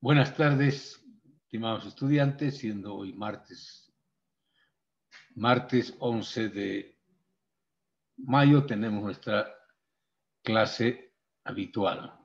Buenas tardes, estimados estudiantes, siendo hoy martes 11 de mayo, tenemos nuestra clase habitual.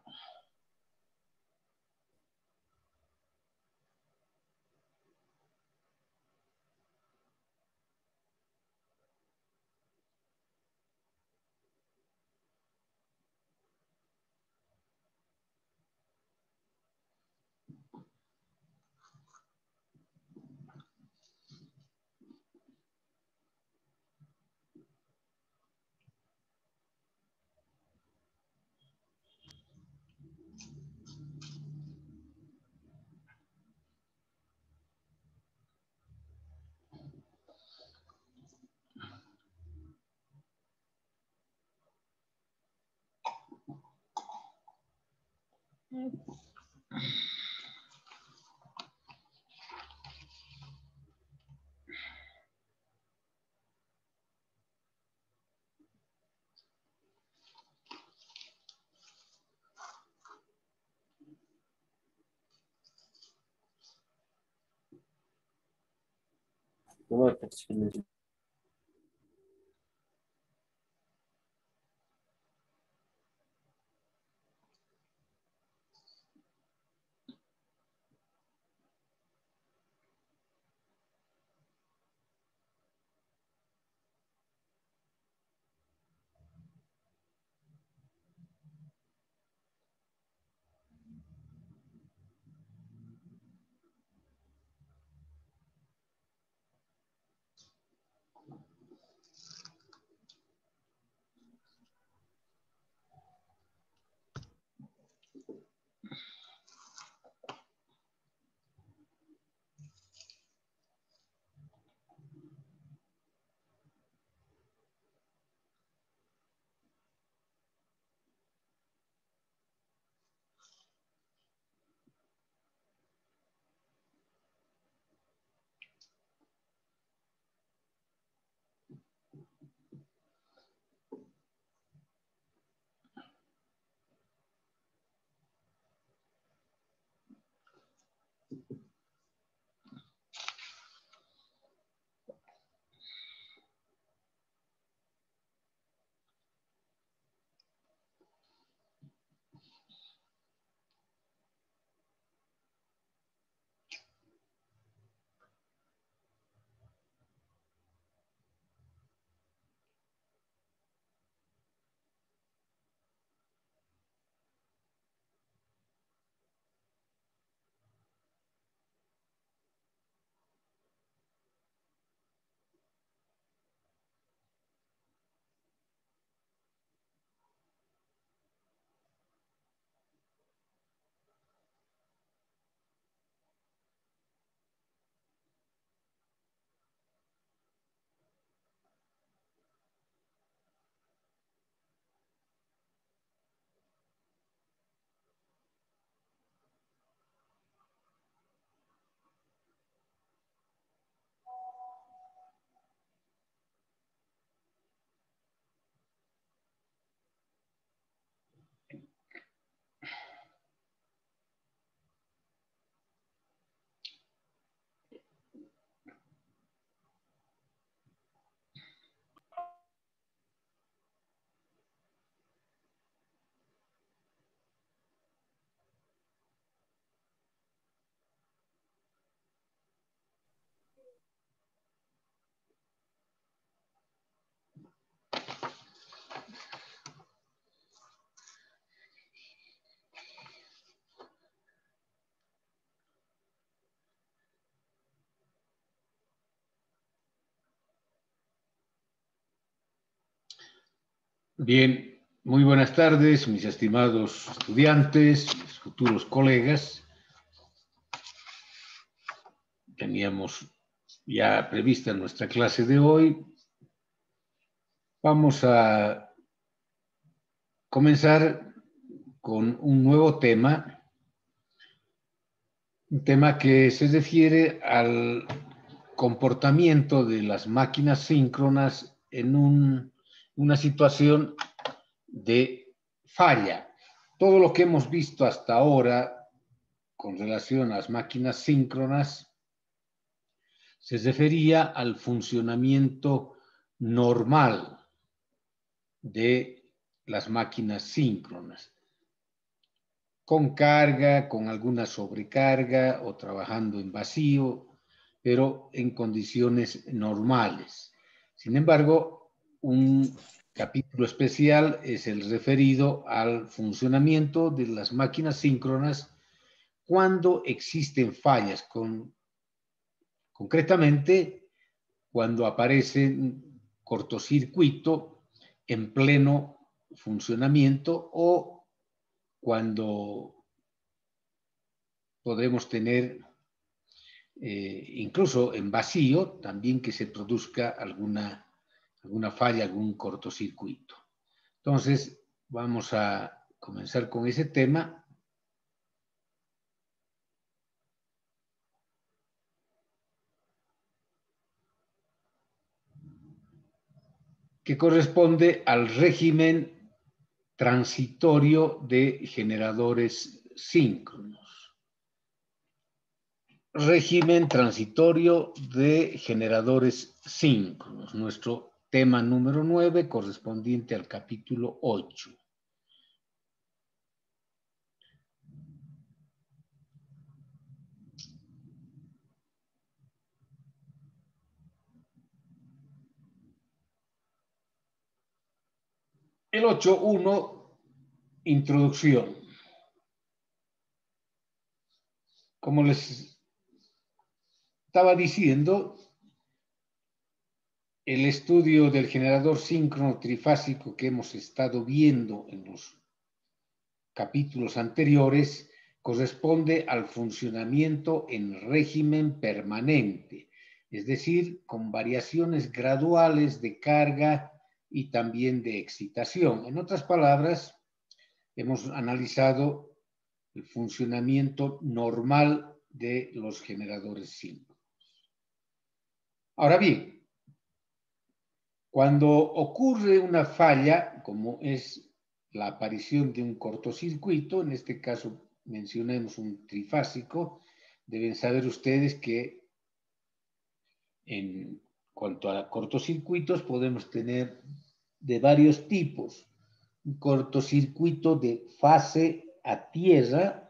Bien, muy buenas tardes, mis estimados estudiantes, mis futuros colegas. Teníamos ya prevista nuestra clase de hoy. Vamos a comenzar con un nuevo tema, un tema que se refiere al comportamiento de las máquinas síncronas en una situación de falla. Todo lo que hemos visto hasta ahora con relación a las máquinas síncronas se refería al funcionamiento normal de las máquinas síncronas, con carga, con alguna sobrecarga o trabajando en vacío, pero en condiciones normales. Sin embargo, un capítulo especial es el referido al funcionamiento de las máquinas síncronas cuando existen fallas, concretamente cuando aparece cortocircuito en pleno funcionamiento o cuando podemos tener incluso en vacío también que se produzca alguna falla, algún cortocircuito. Entonces, vamos a comenzar con ese tema. Que corresponde al régimen transitorio de generadores síncronos. Régimen transitorio de generadores síncronos. Nuestro tema número 9 correspondiente al capítulo 8. El 8.1, introducción. Como les estaba diciendo, el estudio del generador síncrono trifásico que hemos estado viendo en los capítulos anteriores corresponde al funcionamiento en régimen permanente, es decir, con variaciones graduales de carga y también de excitación. En otras palabras, hemos analizado el funcionamiento normal de los generadores síncronos. Ahora bien, cuando ocurre una falla, como es la aparición de un cortocircuito, en este caso mencionemos un trifásico, deben saber ustedes que en cuanto a cortocircuitos podemos tener de varios tipos. Un cortocircuito de fase a tierra.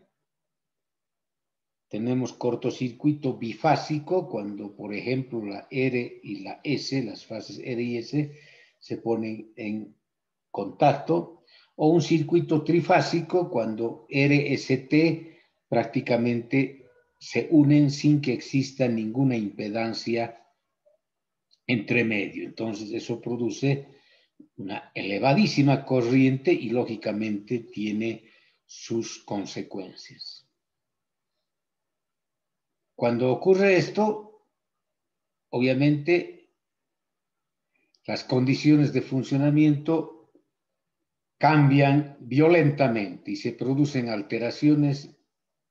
Tenemos cortocircuito bifásico cuando, por ejemplo, la R y la S, las fases R y S, se ponen en contacto, o un circuito trifásico cuando RST prácticamente se unen sin que exista ninguna impedancia entre medio. Entonces eso produce una elevadísima corriente y lógicamente tiene sus consecuencias. Cuando ocurre esto, obviamente las condiciones de funcionamiento cambian violentamente y se producen alteraciones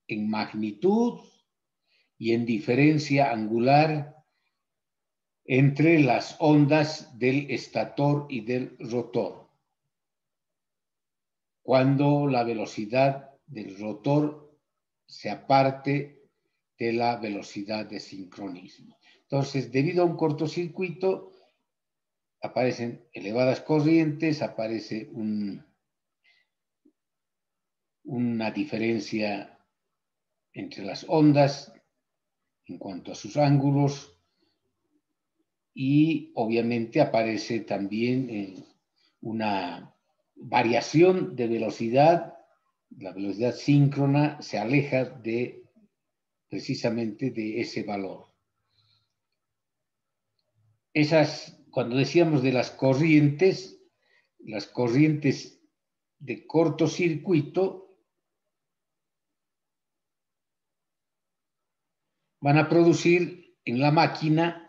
en magnitud y en diferencia angular entre las ondas del estator y del rotor. Cuando la velocidad del rotor se aparte de la velocidad de sincronismo. Entonces, debido a un cortocircuito, aparecen elevadas corrientes, aparece una diferencia entre las ondas en cuanto a sus ángulos y obviamente aparece también una variación de velocidad. La velocidad síncrona se aleja precisamente de ese valor. Cuando decíamos de las corrientes de cortocircuito van a producir en la máquina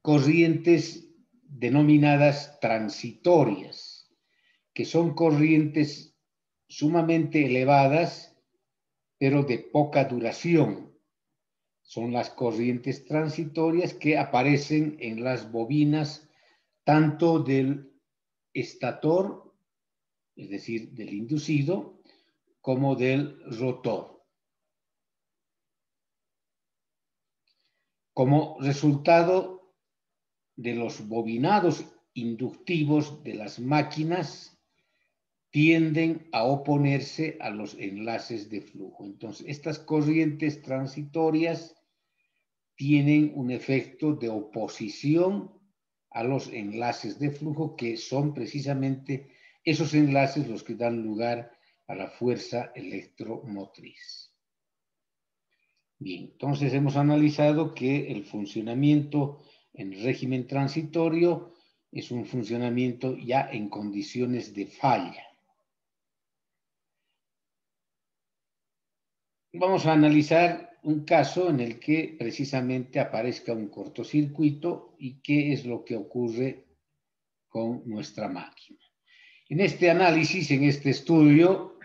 corrientes denominadas transitorias, que son corrientes sumamente elevadas, pero de poca duración. Son las corrientes transitorias que aparecen en las bobinas tanto del estator es decir, del inducido, como del rotor. Como resultado de los bobinados inductivos de las máquinas, tienden a oponerse a los enlaces de flujo. Entonces, estas corrientes transitorias tienen un efecto de oposición a los enlaces de flujo, que son precisamente esos enlaces los que dan lugar a la fuerza electromotriz. Bien, entonces hemos analizado que el funcionamiento en régimen transitorio es un funcionamiento ya en condiciones de falla. Vamos a analizar un caso en el que precisamente aparezca un cortocircuito y qué es lo que ocurre con nuestra máquina. En este análisis, en este estudio,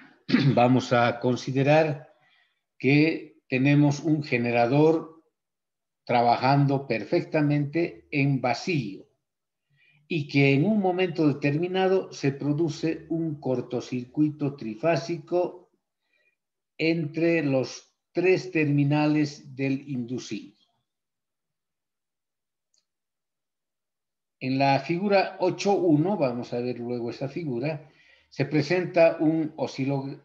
vamos a considerar que tenemos un generador trabajando perfectamente en vacío y que en un momento determinado se produce un cortocircuito trifásico entre los 3 terminales del inducido. En la figura 8.1, vamos a ver luego esa figura, se presenta un oscilograma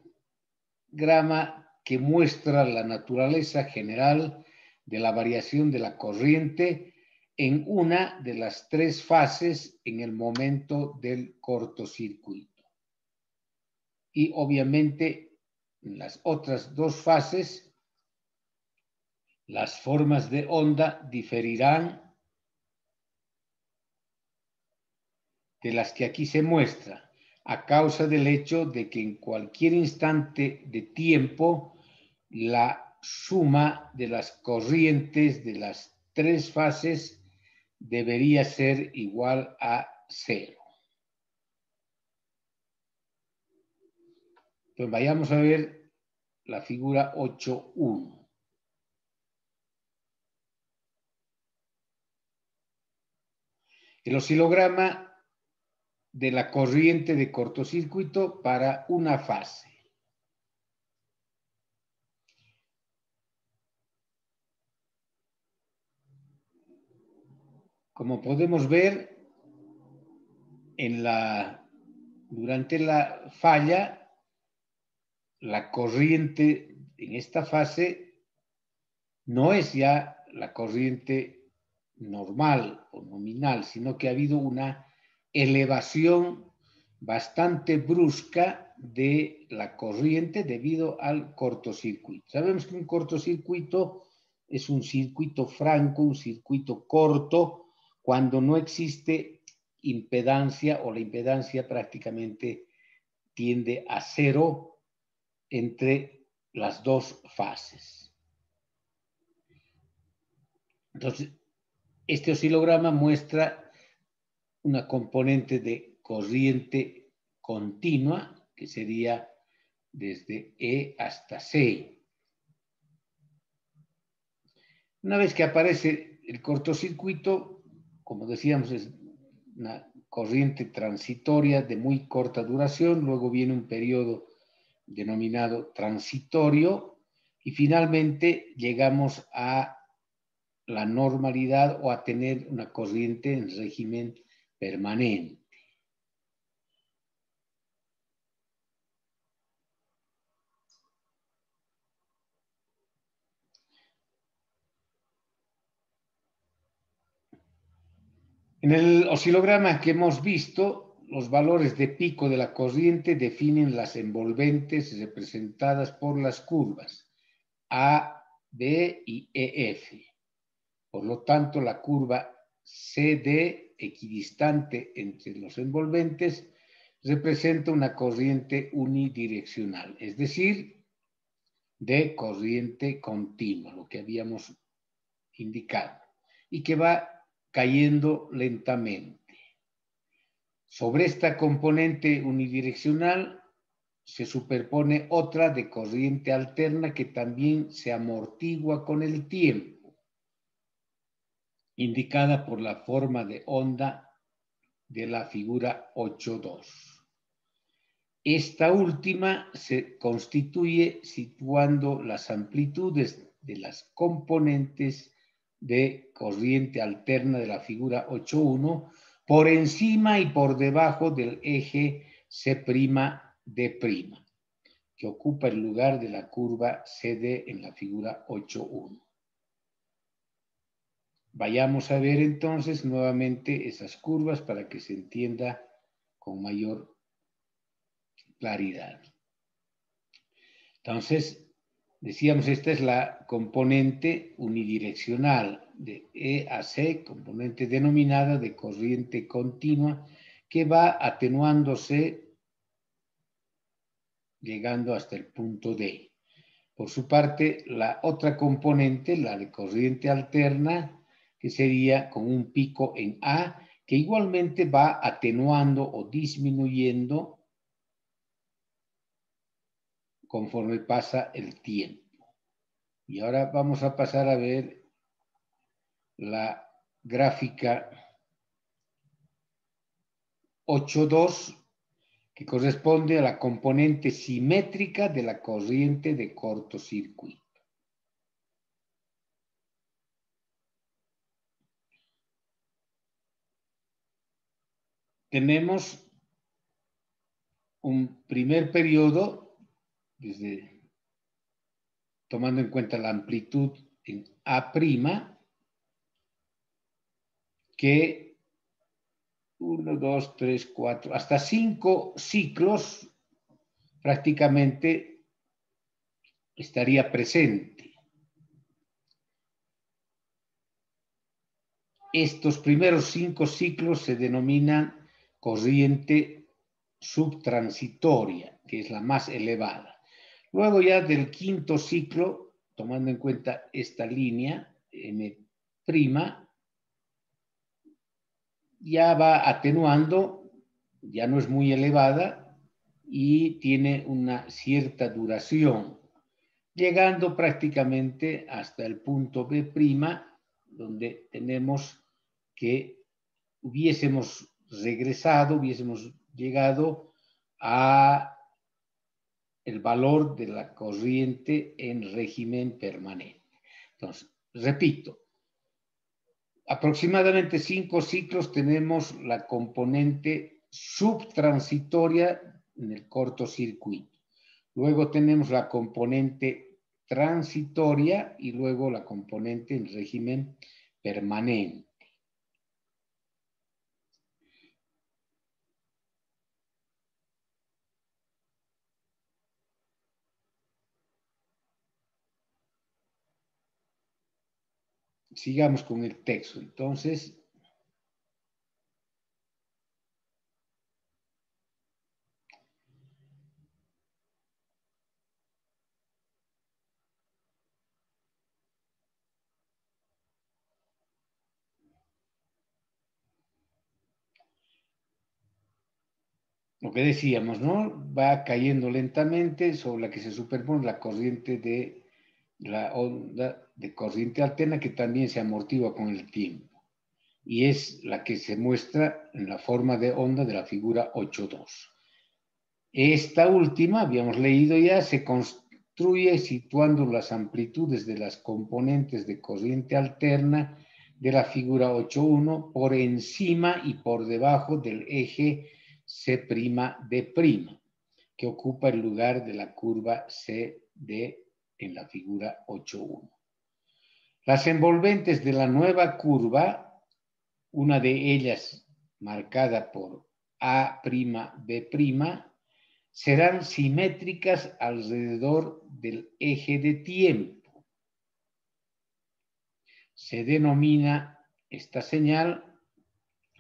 que muestra la naturaleza general de la variación de la corriente en una de las 3 fases en el momento del cortocircuito. Y obviamente en las otras 2 fases, las formas de onda diferirán de las que aquí se muestra, a causa del hecho de que en cualquier instante de tiempo la suma de las corrientes de las 3 fases debería ser igual a 0. Entonces vayamos a ver la figura 8.1. El oscilograma de la corriente de cortocircuito para una fase. Como podemos ver, durante la falla, la corriente en esta fase no es ya la corriente normal o nominal, sino que ha habido una elevación bastante brusca de la corriente debido al cortocircuito. Sabemos que un cortocircuito es un circuito franco, un circuito corto, cuando no existe impedancia o la impedancia prácticamente tiende a 0 entre las 2 fases. Entonces, este oscilograma muestra una componente de corriente continua, que sería desde E hasta C. Una vez que aparece el cortocircuito, como decíamos, es una corriente transitoria de muy corta duración, luego viene un periodo denominado transitorio y finalmente llegamos a la normalidad o a tener una corriente en régimen permanente. En el oscilograma que hemos visto, los valores de pico de la corriente definen las envolventes representadas por las curvas A, B y EF. Por lo tanto, la curva CD, equidistante entre los envolventes, representa una corriente unidireccional, es decir, de corriente continua, lo que habíamos indicado, y que va cayendo lentamente. Sobre esta componente unidireccional se superpone otra de corriente alterna que también se amortigua con el tiempo, indicada por la forma de onda de la figura 8.2. Esta última se constituye situando las amplitudes de las componentes de corriente alterna de la figura 8.1 por encima y por debajo del eje C'D', que ocupa el lugar de la curva CD en la figura 8.1. Vayamos a ver entonces nuevamente esas curvas para que se entienda con mayor claridad. Entonces, decíamos, esta es la componente unidireccional de E a C, componente denominada de corriente continua, que va atenuándose llegando hasta el punto D. Por su parte, la otra componente, la de corriente alterna, que sería con un pico en A, que igualmente va atenuando o disminuyendo conforme pasa el tiempo. Y ahora vamos a pasar a ver la gráfica 8.2, que corresponde a la componente simétrica de la corriente de cortocircuito. Tenemos un primer periodo, tomando en cuenta la amplitud en A', que 1, 2, 3, 4, hasta 5 ciclos prácticamente estaría presente. Estos primeros 5 ciclos se denominan corriente subtransitoria, que es la más elevada. Luego ya del quinto ciclo, tomando en cuenta esta línea, M', ya va atenuando, ya no es muy elevada y tiene una cierta duración, llegando prácticamente hasta el punto B', donde tenemos que hubiésemos regresado, hubiésemos llegado a el valor de la corriente en régimen permanente. Entonces, repito, aproximadamente 5 ciclos tenemos la componente subtransitoria en el cortocircuito. Luego tenemos la componente transitoria y luego la componente en régimen permanente. Sigamos con el texto. Entonces, lo que decíamos, ¿no? Va cayendo lentamente sobre la que se superpone la corriente de la onda de corriente alterna, que también se amortigua con el tiempo. Y es la que se muestra en la forma de onda de la figura 8.2. Esta última, habíamos leído ya, se construye situando las amplitudes de las componentes de corriente alterna de la figura 8.1 por encima y por debajo del eje C'D', que ocupa el lugar de la curva CD en la figura 8.1. Las envolventes de la nueva curva, una de ellas marcada por A'B', serán simétricas alrededor del eje de tiempo. Se denomina esta señal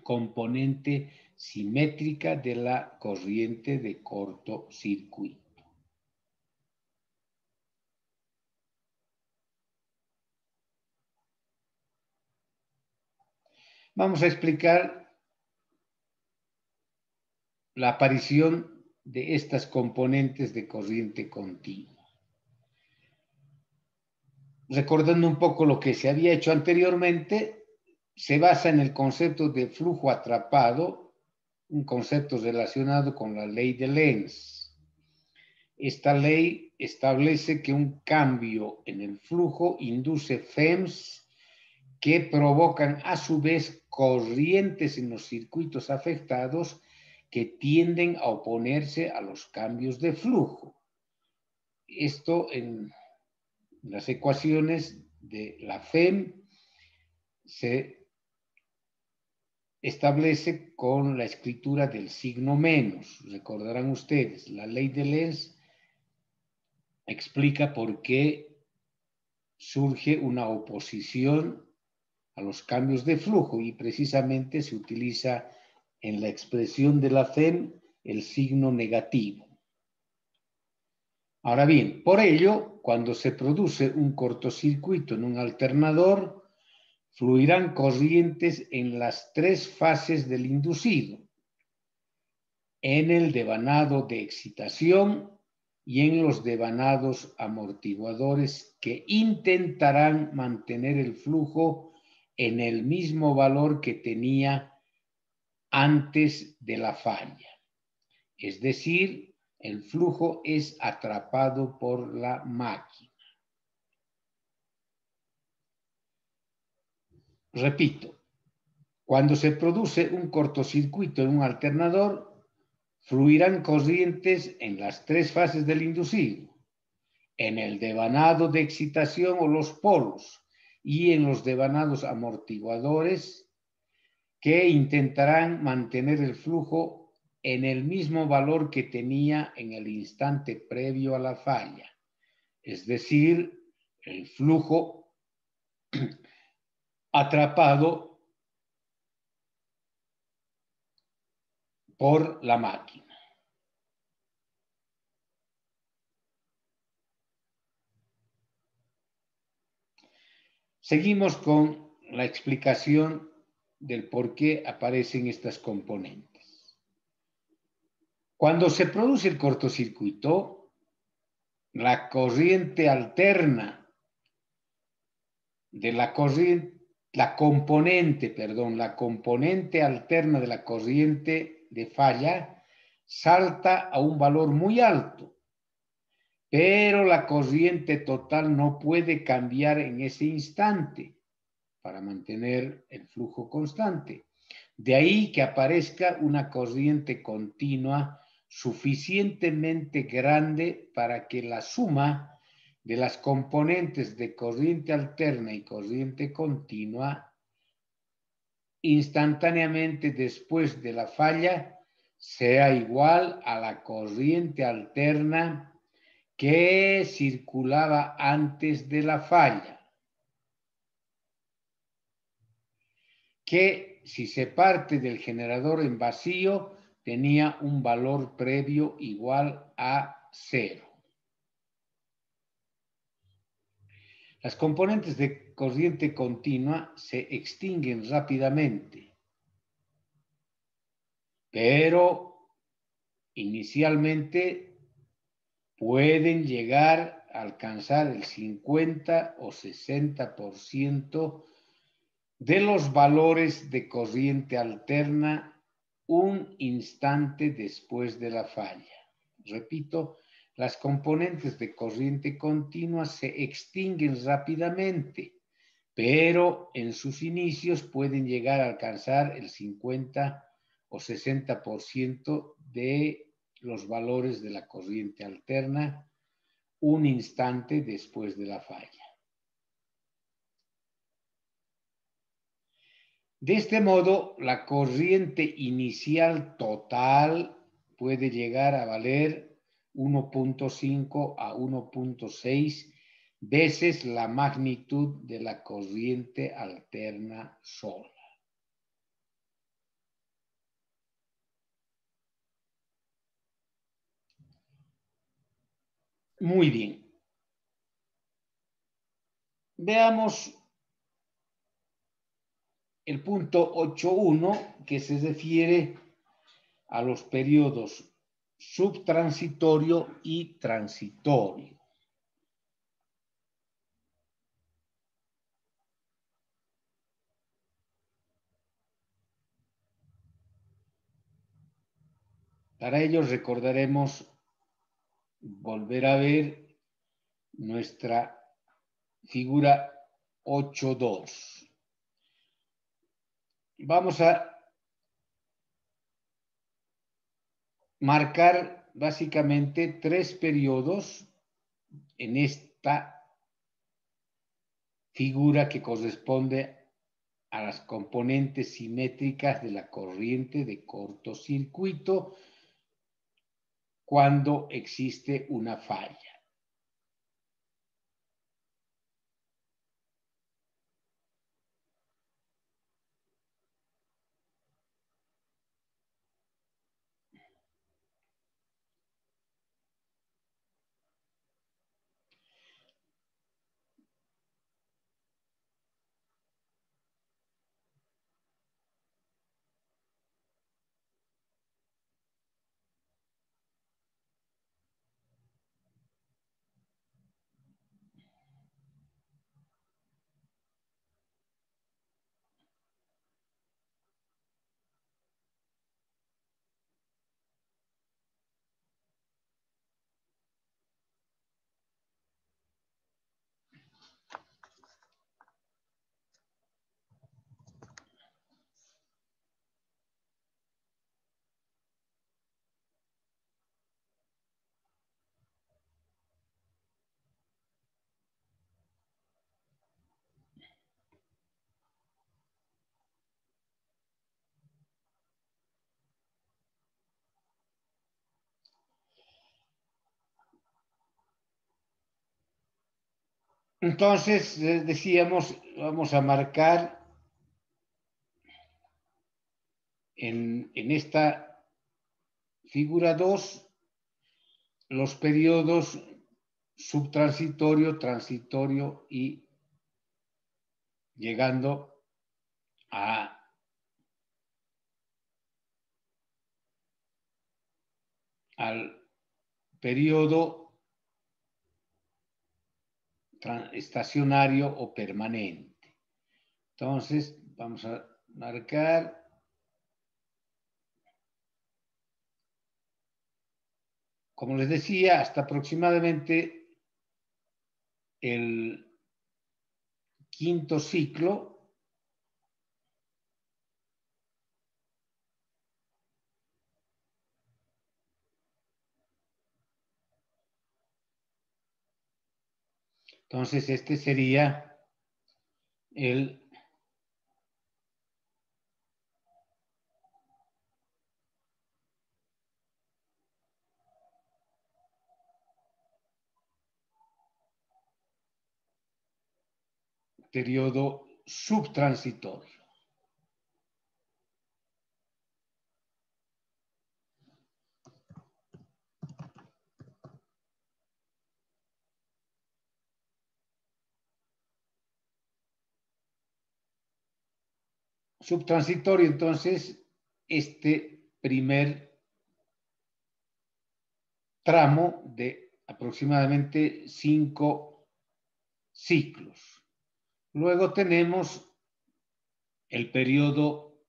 componente simétrica de la corriente de cortocircuito. Vamos a explicar la aparición de estas componentes de corriente continua. Recordando un poco lo que se había hecho anteriormente, se basa en el concepto de flujo atrapado, un concepto relacionado con la ley de Lenz. Esta ley establece que un cambio en el flujo induce FEMs que provocan a su vez corrientes en los circuitos afectados que tienden a oponerse a los cambios de flujo. Esto en las ecuaciones de la FEM se establece con la escritura del signo menos. Recordarán ustedes, la ley de Lenz explica por qué surge una oposición a los cambios de flujo y precisamente se utiliza en la expresión de la FEM el signo negativo. Ahora bien, por ello, cuando se produce un cortocircuito en un alternador, fluirán corrientes en las tres fases del inducido, en el devanado de excitación y en los devanados amortiguadores que intentarán mantener el flujo en el mismo valor que tenía antes de la falla. Es decir, el flujo es atrapado por la máquina. Repito, cuando se produce un cortocircuito en un alternador, fluirán corrientes en las tres fases del inducido, en el devanado de excitación o los polos y en los devanados amortiguadores que intentarán mantener el flujo en el mismo valor que tenía en el instante previo a la falla, es decir, el flujo atrapado por la máquina. Seguimos con la explicación del por qué aparecen estas componentes. Cuando se produce el cortocircuito, la corriente alterna de la componente alterna de la corriente de falla salta a un valor muy alto, pero la corriente total no puede cambiar en ese instante para mantener el flujo constante. De ahí que aparezca una corriente continua suficientemente grande para que la suma de las componentes de corriente alterna y corriente continua instantáneamente después de la falla sea igual a la corriente alterna que circulaba antes de la falla, que si se parte del generador en vacío tenía un valor previo igual a 0. Las componentes de corriente continua se extinguen rápidamente, pero inicialmente pueden llegar a alcanzar el 50 o 60% de los valores de corriente alterna un instante después de la falla. Repito, las componentes de corriente continua se extinguen rápidamente, pero en sus inicios pueden llegar a alcanzar el 50 o 60% de los valores de la corriente alterna un instante después de la falla. De este modo, la corriente inicial total puede llegar a valer 1.5 a 1.6 veces la magnitud de la corriente alterna sola. Muy bien. Veamos el punto 8.1 que se refiere a los periodos subtransitorio y transitorio. Para ello recordaremos volver a ver nuestra figura 8.2. Vamos a marcar básicamente 3 periodos en esta figura que corresponde a las componentes simétricas de la corriente de cortocircuito cuando existe una falla. Entonces, decíamos, vamos a marcar en esta figura 2 los periodos subtransitorio, transitorio y llegando al periodo estacionario o permanente. Entonces, vamos a marcar como les decía, hasta aproximadamente el quinto ciclo entonces este sería el periodo subtransitorio. Subtransitorio, entonces, este primer tramo de aproximadamente 5 ciclos. Luego tenemos el periodo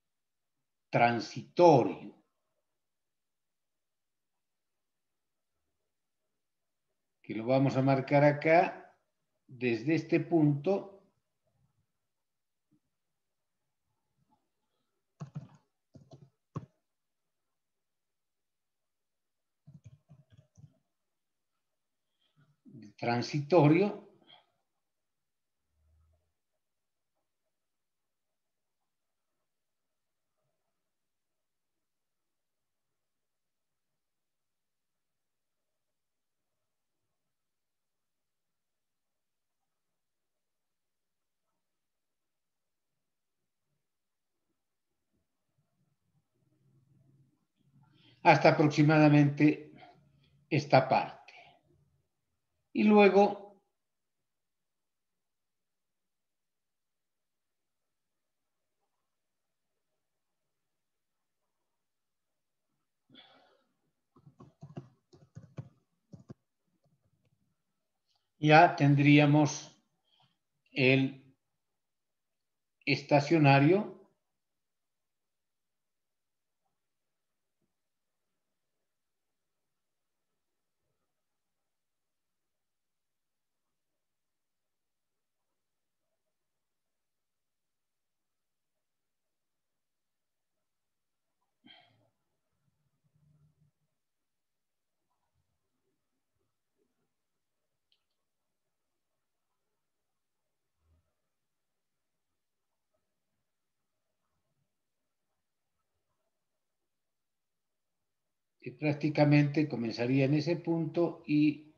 transitorio, que lo vamos a marcar acá desde este punto transitorio hasta aproximadamente esta parte. Y luego ya tendríamos el estacionario prácticamente comenzaría en ese punto y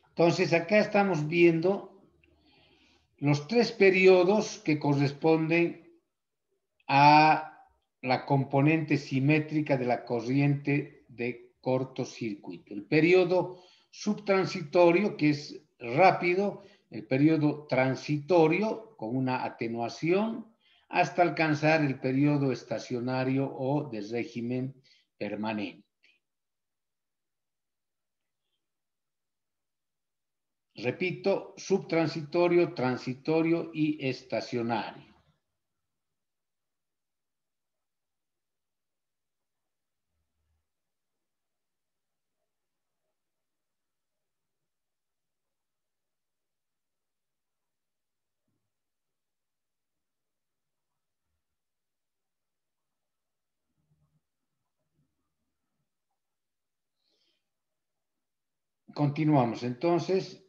entonces acá estamos viendo los tres periodos que corresponden a la componente simétrica de la corriente de cortocircuito. El periodo subtransitorio, que es rápido, el periodo transitorio con una atenuación, hasta alcanzar el periodo estacionario o de régimen permanente. Repito, subtransitorio, transitorio y estacionario. Continuamos entonces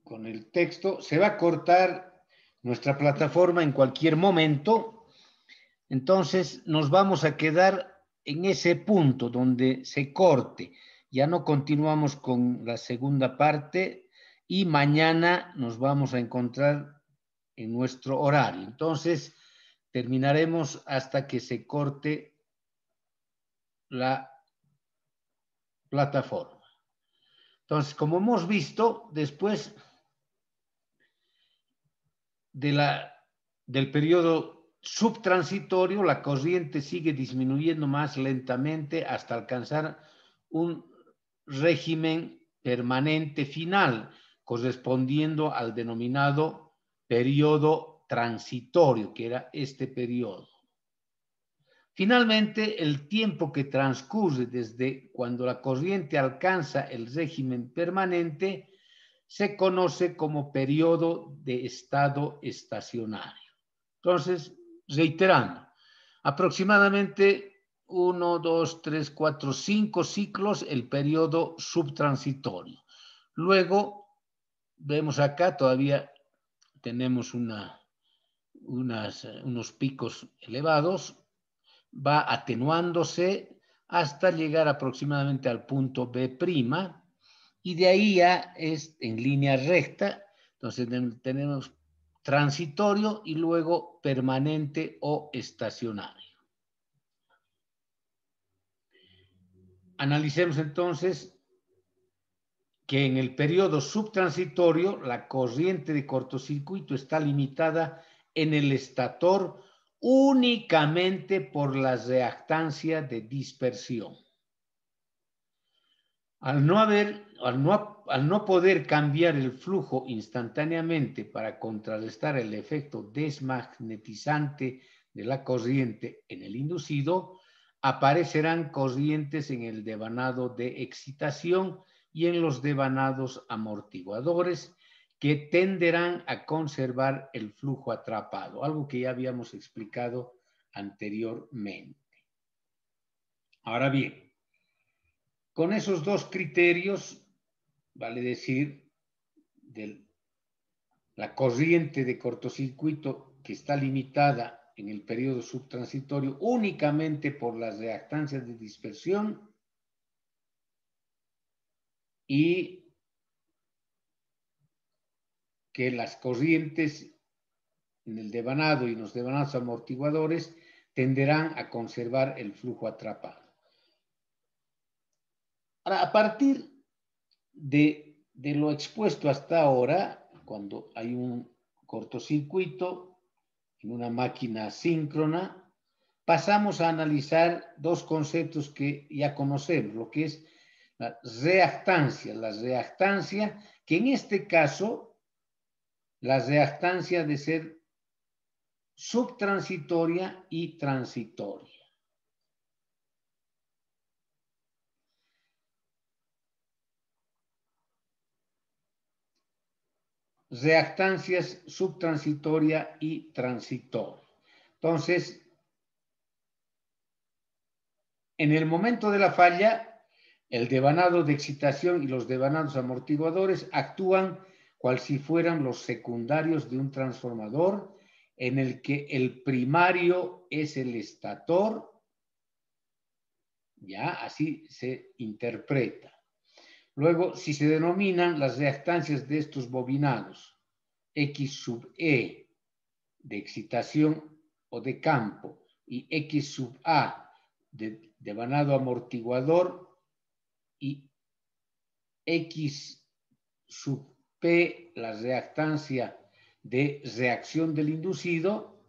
con el texto. Se va a cortar nuestra plataforma en cualquier momento. Entonces nos vamos a quedar en ese punto donde se corte. Ya no continuamos con la segunda parte y mañana nos vamos a encontrar en nuestro horario. Entonces terminaremos hasta que se corte la plataforma. Entonces, como hemos visto, después del periodo subtransitorio, la corriente sigue disminuyendo más lentamente hasta alcanzar un régimen permanente final, correspondiendo al denominado periodo transitorio, que era este periodo. Finalmente, el tiempo que transcurre desde cuando la corriente alcanza el régimen permanente se conoce como periodo de estado estacionario. Entonces, reiterando, aproximadamente 1, 2, 3, 4, 5 ciclos el periodo subtransitorio. Luego, vemos acá, todavía tenemos unos picos elevados, va atenuándose hasta llegar aproximadamente al punto B', y de ahí ya es en línea recta. Entonces tenemos transitorio y luego permanente o estacionario. Analicemos entonces que en el periodo subtransitorio la corriente de cortocircuito está limitada en el estator únicamente por la reactancia de dispersión. Al no poder cambiar el flujo instantáneamente para contrarrestar el efecto desmagnetizante de la corriente en el inducido, aparecerán corrientes en el devanado de excitación y en los devanados amortiguadores que tenderán a conservar el flujo atrapado, algo que ya habíamos explicado anteriormente. Ahora bien, con esos dos criterios, vale decir, la corriente de cortocircuito que está limitada en el periodo subtransitorio únicamente por las reactancias de dispersión y que las corrientes en el devanado y en los devanados amortiguadores tenderán a conservar el flujo atrapado. Ahora, a partir de lo expuesto hasta ahora, cuando hay un cortocircuito en una máquina síncrona, pasamos a analizar dos conceptos que ya conocemos, lo que es la reactancia, que en este caso, la reactancia de ser subtransitoria y transitoria. Reactancias subtransitoria y transitoria. Entonces, en el momento de la falla, el devanado de excitación y los devanados amortiguadores actúan cual si fueran los secundarios de un transformador en el que el primario es el estator, ya así se interpreta. Luego, si se denominan las reactancias de estos bobinados X sub E de excitación o de campo y X sub A de vanado amortiguador y X sub P la reactancia de reacción del inducido,